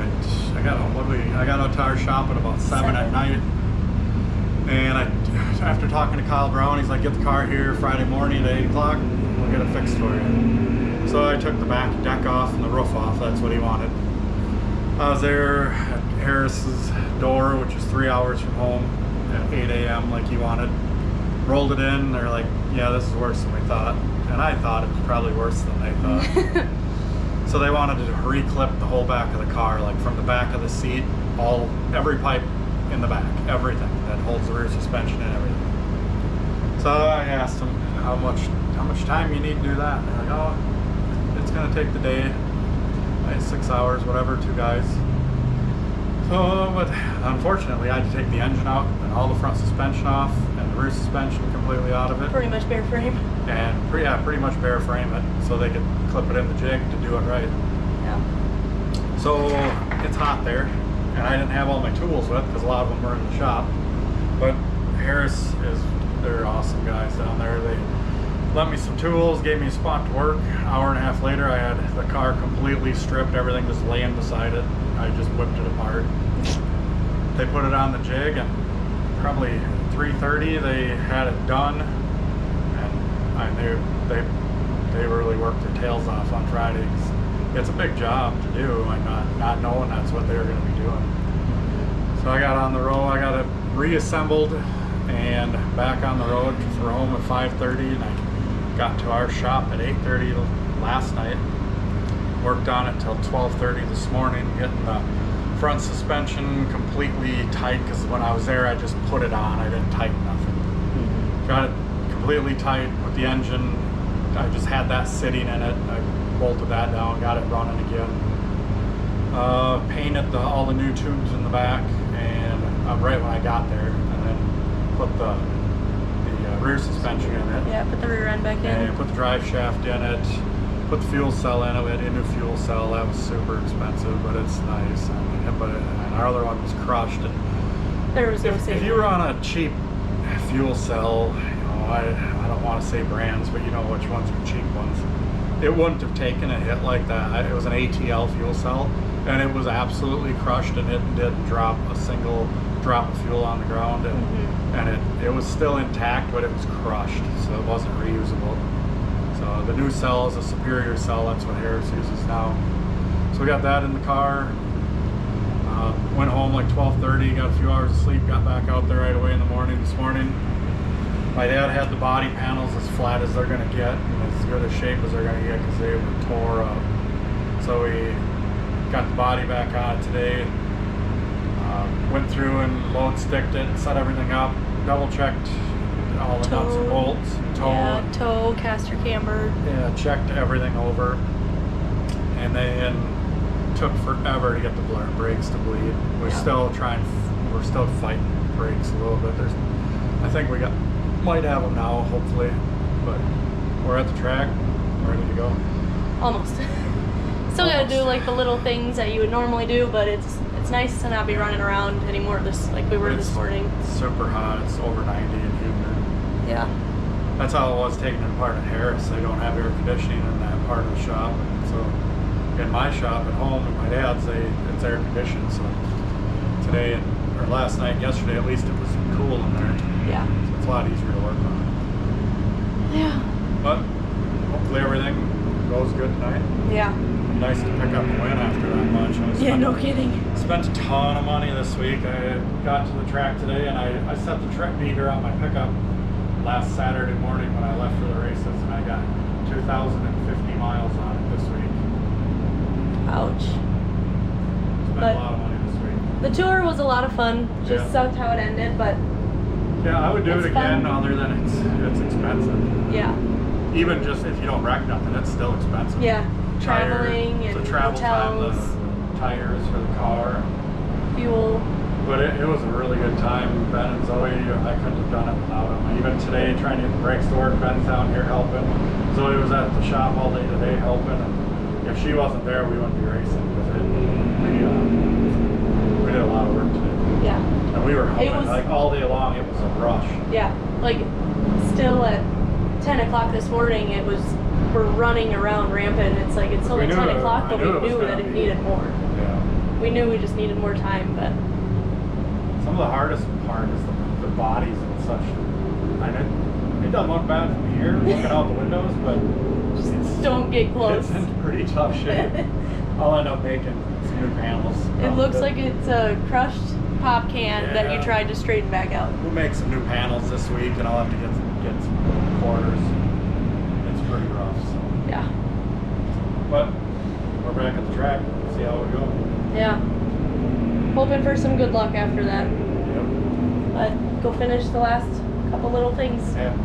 I got out to our shop at about 7 at night, and after talking to Kyle Brown, he's like, get the car here Friday morning at 8 o'clock, we'll get it fixed for you. So I took the back deck off and the roof off, that's what he wanted. I was there at Harris's door, which is 3 hours from home, at 8 a.m. like he wanted. Rolled it in, they're like, yeah, this is worse than we thought. And I thought it was probably worse than they thought. So they wanted to re-clip the whole back of the car, like from the back of the seat, every pipe in the back, everything that holds the rear suspension and everything. So I asked them how much time you need to do that. And they're like, oh, it's gonna take the day, like 6 hours, whatever, 2 guys. So, but unfortunately, I had to take the engine out and all the front suspension off and the rear suspension completely out of it. Pretty much bare frame. And pretty much bare frame it so they could clip it in the jig to do it right. Yeah. So it's hot there, and I didn't have all my tools with because a lot of them were in the shop. But they're awesome guys down there. They lent me some tools, gave me a spot to work. An hour and a half later, I had the car completely stripped, everything just laying beside it. I just whipped it apart. They put it on the jig, and probably 3:30 they had it done, and they really worked their tails off on Friday. It's a big job to do, and not knowing that's what they were going to be doing. So I got on the road, I got it reassembled and back on the road for home at 5:30, and I got to our shop at 8:30 last night. Worked on it till 12:30 this morning, getting the front suspension completely tight, because when I was there I just put it on, I didn't tighten nothing. Got it completely tight with the engine. I just had that sitting in it. I bolted that down, got it running again. Painted all the new tubes in the back, and right when I got there, and then put the rear suspension in it. Yeah, put the rear end back in. And put the drive shaft in it. Put the fuel cell in it. We had a new fuel cell. That was super expensive, but it's nice. And our other one was crushed. And there was no saving. If you were on a cheap fuel cell, I don't want to say brands, but you know which ones are cheap ones. It wouldn't have taken a hit like that. It was an ATL fuel cell, and it was absolutely crushed, and it didn't drop a single drop of fuel on the ground, and it was still intact, but it was crushed, so it wasn't reusable. So the new cell is a superior cell. That's what Harris uses now. So we got that in the car. Went home like 12:30, got a few hours of sleep, got back out there right away in the morning this morning. My dad had the body panels as flat as they're going to get, and as good a shape as they're going to get, because they were tore up. So we got the body back on it today. Went through and load sticked it, set everything up, double checked all the nuts and bolts. Toe, caster camber. Yeah, checked everything over, and then took forever to get the brakes to bleed. We're still fighting brakes a little bit. I think we might have them now, hopefully, but we're at the track, ready to go. Almost. Still gotta do like the little things that you would normally do, but it's nice to not be running around anymore like we were this morning. It's super hot. It's over 90 and humid. Yeah. That's how it was taking it apart at Harris. They don't have air conditioning in that part of the shop. So in my shop at home, at my dad's, it's air conditioned. So today or last night, yesterday at least, it was cool in there. Yeah. So it's a lot easier to work on. Yeah. But hopefully everything goes good tonight. Yeah. Nice to pick up a win after that much. Yeah, no kidding. Spent a ton of money this week. I got to the track today, and I set the track meter on my pickup last Saturday morning when I left for the races, and I got 2,050 miles on it this week. Ouch. Spent a lot of money this week. The tour was a lot of fun. Just sucked how it ended, but yeah, I would do it again. Fun. Other than it's expensive. Yeah. Even just if you don't wreck nothing, it's still expensive. Yeah. Traveling and the travel hotels. time, the tires for the car, fuel. But it was a really good time. Ben and Zoe, I couldn't have done it without them. Even today, trying to get the brakes to work, Ben's down here helping. Zoe was at the shop all day today helping, and if she wasn't there, we wouldn't be racing with it. We did a lot of work today. Yeah. And we were helping, like all day long. It was a rush. Yeah, like still at 10 o'clock this morning, we're running around rampant. It's like it's only 10 o'clock, but we knew that it needed more. Yeah. we knew we just needed more time, but some of the hardest part is the bodies and such. It doesn't look bad from here, looking out the windows, but just don't get close. It's in pretty tough shape. I'll end up making some new panels. It looks like it's a crushed pop can that you tried to straighten back out. We'll make some new panels this week, and I'll have to get some quarters. It's pretty rough, so. Yeah. But we're back at the track. See how we go. Yeah. Hoping for some good luck after that. Yep. But go finish the last couple little things. Yeah.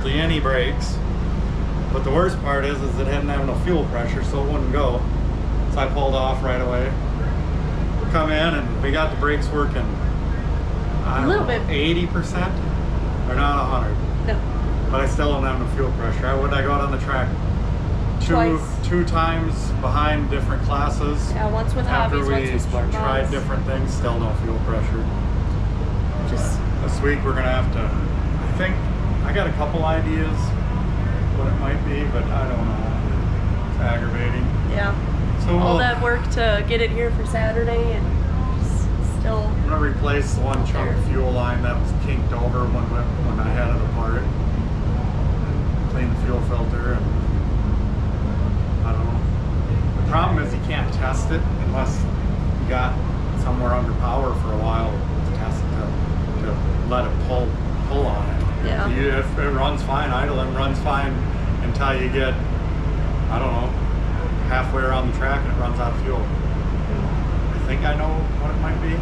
hardly any brakes. But the worst part is it hadn't had no fuel pressure, so it wouldn't go. So I pulled off right away. We come in and we got the brakes working. A little bit. 80%? They're not 100. No. But I still don't have no fuel pressure. I got out on the track two times behind different classes. Yeah, once with hobbies, once with sport mods. Tried different things, still no fuel pressure. Just this week we're gonna have to. I think I got a couple ideas what it might be, but I don't know. It's aggravating. Yeah. So all that work to get it here for Saturday, and just still. I'm gonna replace the one chunk of fuel line that was kinked over when I had it apart. And clean the fuel filter, and I don't know. The problem is you can't test it unless you got Yeah. If it runs fine, idling runs fine until you get, I don't know, halfway around the track and it runs out of fuel. I think I know what it might be.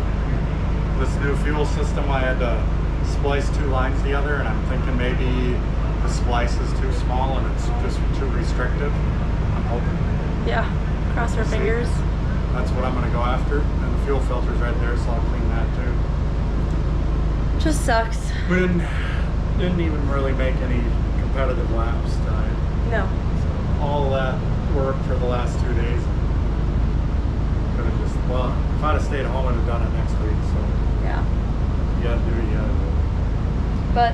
This new fuel system, I had to splice 2 lines together, and I'm thinking maybe the splice is too small and it's just too restrictive. I'm hoping. Yeah, cross our fingers. That's what I'm gonna go after. And the fuel filter's right there, so I'll clean that too. Just sucks. We didn't even really make any competitive laps tonight. No. So all that work for the last 2 days. Could have just, well, if I'd have stayed home, I'd have done it next week. So Yeah. you gotta do what you gotta do. But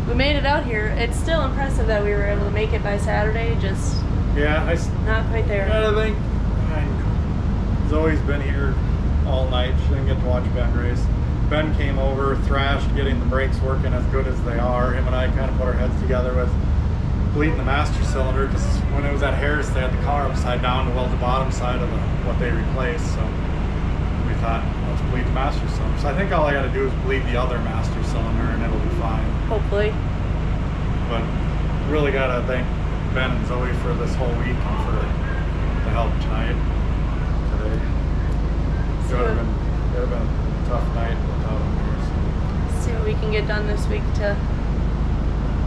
we made it out here. It's still impressive that we were able to make it by Saturday. Just Yeah, not quite there. I think Zoe's been here all night. She didn't get to watch Ben race. Ben came over, thrashed, getting the brakes working as good as they are. Him and I kind of put our heads together with bleeding the master cylinder, because when it was at Harris, they had the car upside down to weld the bottom side of what they replaced. So we thought, let's bleed the master cylinder. So I think all I got to do is bleed the other master cylinder, and it'll be fine. Hopefully. But really got to thank Ben and Zoe for this whole week and for the help tonight, today. It would have been a tough night without them here. See what we can get done this week to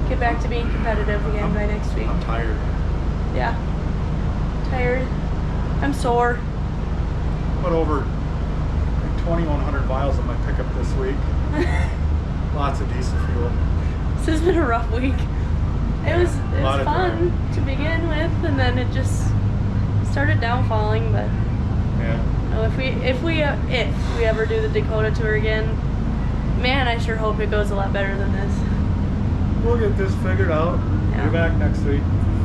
get back to being competitive again by next week. I'm tired. Yeah. Tired. I'm sore. Put over like 2,100 miles on my pickup this week. Lots of diesel fuel. This has been a rough week. It was fun to begin with, and then it just started downfalling. But Yeah. no, if we ever do the Dakota tour again, man, I sure hope it goes a lot better than this. We'll get this figured out. Yeah. Be back next week.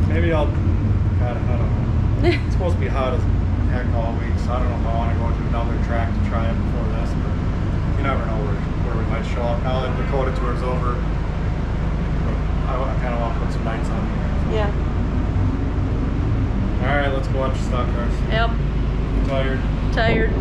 Maybe I'll, God, I don't know. It's supposed to be hot as heck all week, so I don't know if I want to go to another track to try it before this, but you never know where we might show up. Now that the Dakota tour's over, I kind of want to put some nights on. Yeah. All right, let's go watch the stock cars. Yep. I'm tired. Tired.